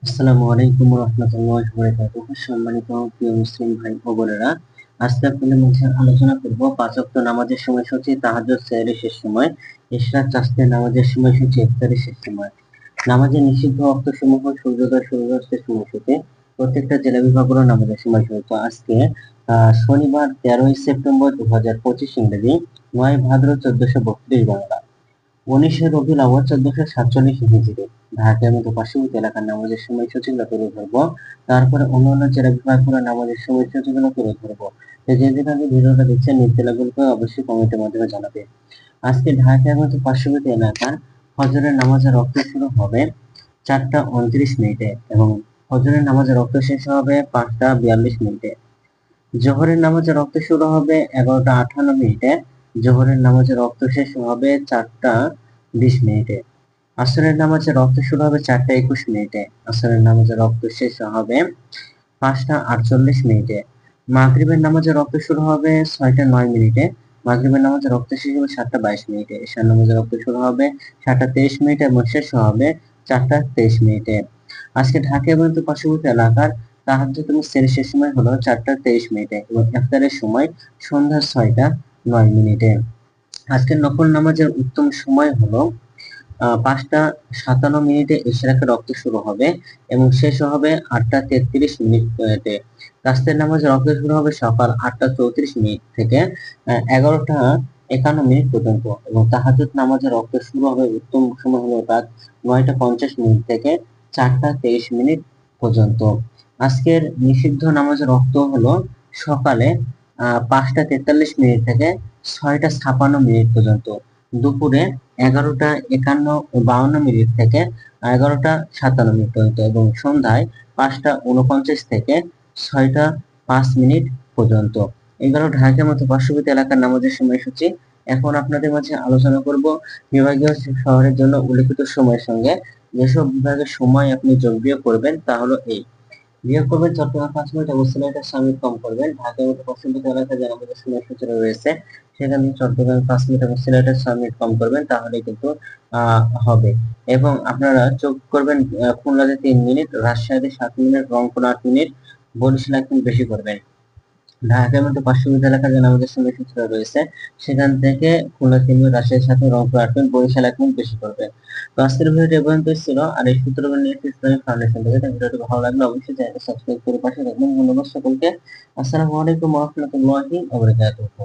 আসসালামু আলাইকুম রহমতুল্লাহি ওয়া বারাকাতুহু। সম্মানিত প্রিয় মুসলিম ভাই ও বোনেরা, আজকে আপনাদের মধ্যে আলোচনা করব পাঁচ ওয়াক্ত নামাজের সময়সূচি, তাহাজ্জুদ সেহরির শেষ সময়, ইশরাক চাঁদের নামাজের সময়সূচি, ইফতারের শেষ সময়। নামাজের নিষিদ্ধ ওয়াক্তসমূহ: সূর্যোদয়, সূর্যাস্তের সময়সূচি, প্রত্যেকটা জেলা বিভাগের নামাজের সময়সূচি। তো আজকে শনিবার 13ই সেপ্টেম্বর 2025 ইংরেজি, 9 ভাদ্র 1432 বাংলা, 19শে রবিউল আউয়াল 1447 হিজরি। ঢাকার মতো পার্শ্ববর্তী এলাকার নামাজের সময়সূচিগুলো তুলে ধরবো। তারপরে অন্যান্য জেলা বিভাগগুলো নামাজের সময়সূচিগুলো তুলে ধরবো। তো যেদিন আপনি ভিডিওটা দেখছেন নিজ জেলাগুলোকে অবশ্যই কমেন্টের মাধ্যমে জানাবে। আজকে ঢাকার মতো পার্শ্ববর্তী এলাকার ফজরের নামাজের রক্ত শুরু হবে 4টা 29 মিনিটে এবং ফজরের নামাজের রক্ত শেষ হবে 5টা 42 মিনিটে। জোহরের নামাজের রক্ত শুরু হবে 11টা 58 মিনিটে। জোহরের নামাজের রক্ত শেষ হবে 4টা 20 মিনিটে। আসরের নামাজের রক্ত শুরু হবে 4টা 21 মিনিটে। আসরের নামাজের রক্ত শেষ হবে 5টা 48 মিনিটে। মাগরিবের নামাজের রক্ত শুরু হবে 6টা 9 মিনিটে। মাগরিবের নামাজের রক্ত শেষ হবে 7টা 22 মিনিটে। এশার নামাজের রক্ত শুরু হবে 7টা 23 মিনিটে এবং শেষ হবে 4টা 23 মিনিটে। আজকে ঢাকা এবং তার পার্শ্ববর্তী এলাকার তাহাজ্জুদ এবং সেহরির শেষ সময় হলো 4টা 23 মিনিটে এবং ইফতারের সময় সন্ধ্যা 6টা 9 মিনিটে। আজকের নফল নামাজের উত্তম সময় হলো 5টা 57 মিনিটে ইশরাকের রক্ত শুরু হবে এবং শেষ হবে 8টা 33 মিনিটে। রাস্তের নামাজের রক্ত শুরু হবে সকাল 8টা 34 মিনিট থেকে 11টা 51 মিনিট পর্যন্ত এবং তাহাজ্জুদ নামাজের রক্ত শুরু হবে উত্তম সময় হলো রাত 9টা 50 মিনিট থেকে 4টা 23 মিনিট পর্যন্ত। আজকের নিষিদ্ধ নামাজের রক্ত হলো সকালে 5টা 43 মিনিট থেকে 6টা 56 মিনিট পর্যন্ত, দুপুরে 11টা 51-52 মিনিট থেকে 11টা 57 মিনিট পর্যন্ত এবং সন্ধ্যায় 5টা 49 থেকে 6টা 5 মিনিট পর্যন্ত। এগুলো ঢাকার মতো পার্শ্ববর্তী এলাকার নামাজের সময়সূচি। এখন আপনাদের মাঝে আলোচনা করব বিভাগীয় শহরের জন্য উল্লেখিত সময়ের সঙ্গে যেসব বিভাগের সময় আপনি যোগ বিয়োগ করবেন তা হলো এই: বিয়োগ করবেন চট্টগ্রাম 5 মিনিট এবং সিলেটের সাময়িক কম করবেন। ঢাকার মতো পার্শ্ববর্তী এলাকায় যারা আমাদের সময়সূচি রয়েছে সেখানে চট্টগ্রাম 5 মিনিট এবং সিলেটের সাময়িক কম করবেন, তাহলে কিন্তু হবে। এবং আপনারা যোগ করবেন খুলনাতে 3 মিনিট, রাজশাহীতে 7 minute, Rangpur 8 minute, Barisal 1 minute বেশি করবেন। ঢাকার মতো পার্শ্ববর্তী এলাকায় যে আমাদের সময়সূচি রয়েছে সেখান থেকে Khulna 3 minute, Rajshahi 7 minute, Rangpur 8 minute, Barisal 1 minute বেশি করবে। তো আজকের ভিডিওটি এ পর্যন্তই ছিল। আর এই সূত্রগুলো নিয়ে ইসলামিক ফাউন্ডেশন থেকে ভিডিওটি ভালো লাগলে অবশ্যই চ্যানেলটি সাবস্ক্রাইব করে পাশে থাকবেন। ধন্যবাদ সকলকে। আসসালামু আলাইকুম ওয়া রাহমাতুল্লাহি ওয়া বারাকাতুহু।